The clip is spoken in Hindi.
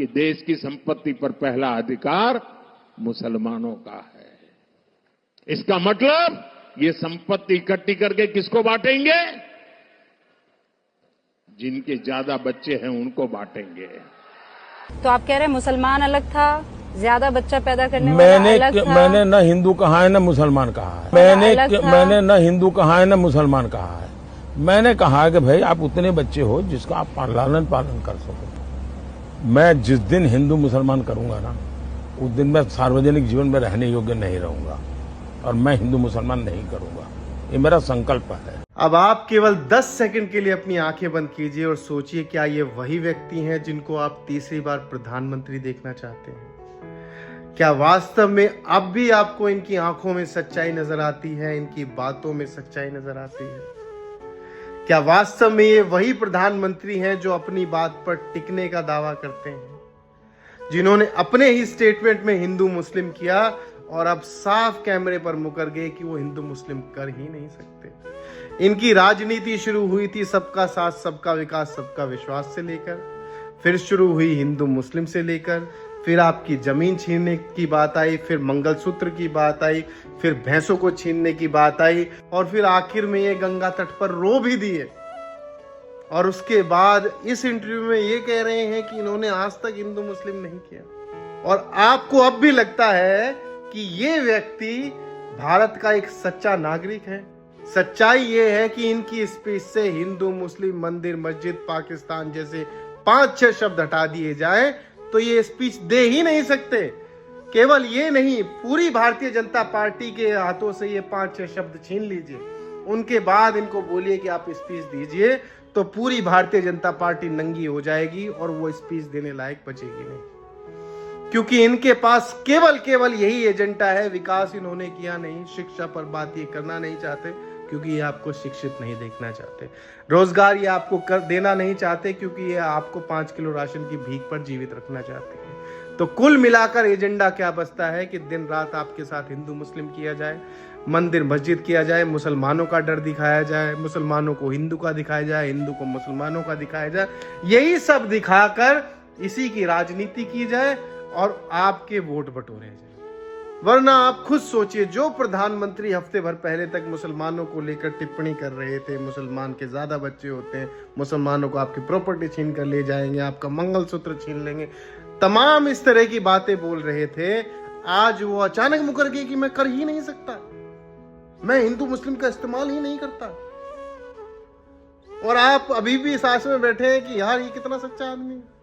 कि देश की संपत्ति पर पहला अधिकार मुसलमानों का है। इसका मतलब ये संपत्ति इकट्ठी करके किसको बांटेंगे? जिनके ज्यादा बच्चे हैं उनको बांटेंगे। तो आप कह रहे हैं मुसलमान अलग था, ज्यादा बच्चा पैदा करने वाला अलग था? मैंने न हिंदू कहा है न मुसलमान कहा है। मैंने न हिंदू कहा है न मुसलमान कहा है। मैंने कहा कि भाई आप उतने बच्चे हो जिसका आप लालन पालन कर सको। मैं जिस दिन हिंदू मुसलमान करूंगा ना, उस दिन मैं सार्वजनिक जीवन में रहने योग्य नहीं रहूंगा और मैं हिंदू मुसलमान नहीं करूंगा। ये मेरा संकल्प है। अब आप केवल 10 सेकंड के लिए अपनी आंखें बंद कीजिए और सोचिए, क्या ये वही व्यक्ति हैं जिनको आप तीसरी बार प्रधानमंत्री देखना चाहते हैं? क्या वास्तव में अब भी आपको इनकी आंखों में सच्चाई नजर आती है, इनकी बातों में सच्चाई नजर आती है? क्या वास्तव में ये वही प्रधानमंत्री हैं जो अपनी बात पर टिकने का दावा करते हैं, जिन्होंने अपने ही स्टेटमेंट में हिंदू मुस्लिम किया और अब साफ कैमरे पर मुकर गए कि वो हिंदू मुस्लिम कर ही नहीं सकते? इनकी राजनीति शुरू हुई थी सबका साथ सबका विकास सबका विश्वास से लेकर, फिर शुरू हुई हिंदू मुस्लिम से लेकर, फिर आपकी जमीन छीनने की बात आई, फिर मंगलसूत्र की बात आई, फिर भैंसों को छीनने की बात आई और फिर आखिर में ये गंगा तट पर रो भी दिए। और उसके बाद इस इंटरव्यू में ये कह रहे हैं कि इन्होंने आज तक हिंदू मुस्लिम नहीं किया। और आपको अब भी लगता है कि ये व्यक्ति भारत का एक सच्चा नागरिक है। सच्चाई ये है कि इनकी स्पीच से हिंदू मुस्लिम मंदिर मस्जिद पाकिस्तान जैसे 5-6 शब्द हटा दिए जाए तो ये स्पीच दे ही नहीं सकते। केवल ये नहीं, पूरी भारतीय जनता पार्टी के हाथों से ये 5-6 शब्द छीन लीजिए, उनके बाद इनको बोलिए कि आप स्पीच दीजिए, तो पूरी भारतीय जनता पार्टी नंगी हो जाएगी और वो स्पीच देने लायक बचेगी नहीं। क्योंकि इनके पास केवल यही एजेंडा है। विकास इन्होंने किया नहीं, शिक्षा पर बात ये करना नहीं चाहते क्योंकि ये आपको शिक्षित नहीं देखना चाहते, रोजगार ये आपको कर देना नहीं चाहते क्योंकि ये आपको 5 किलो राशन की भीख पर जीवित रखना चाहते हैं। तो कुल मिलाकर एजेंडा क्या बचता है कि दिन रात आपके साथ हिंदू मुस्लिम किया जाए, मंदिर मस्जिद किया जाए, मुसलमानों का डर दिखाया जाए, मुसलमानों को हिंदू का दिखाया जाए, हिंदू को मुसलमानों का दिखाया जाए, यही सब दिखाकर इसी की राजनीति की जाए और आपके वोट बटोरे जाए। वरना आप खुद सोचिए, जो प्रधानमंत्री हफ्ते भर पहले तक मुसलमानों को लेकर टिप्पणी कर रहे थे, मुसलमान के ज्यादा बच्चे होते हैं, मुसलमानों को आपकी प्रॉपर्टी छीन कर ले जाएंगे, आपका मंगलसूत्र छीन लेंगे, तमाम इस तरह की बातें बोल रहे थे, आज वो अचानक मुकर गए कि मैं कर ही नहीं सकता, मैं हिंदू मुस्लिम का इस्तेमाल ही नहीं करता। और आप अभी भी इस आस में बैठे हैं कि यार ये कितना सच्चा आदमी है।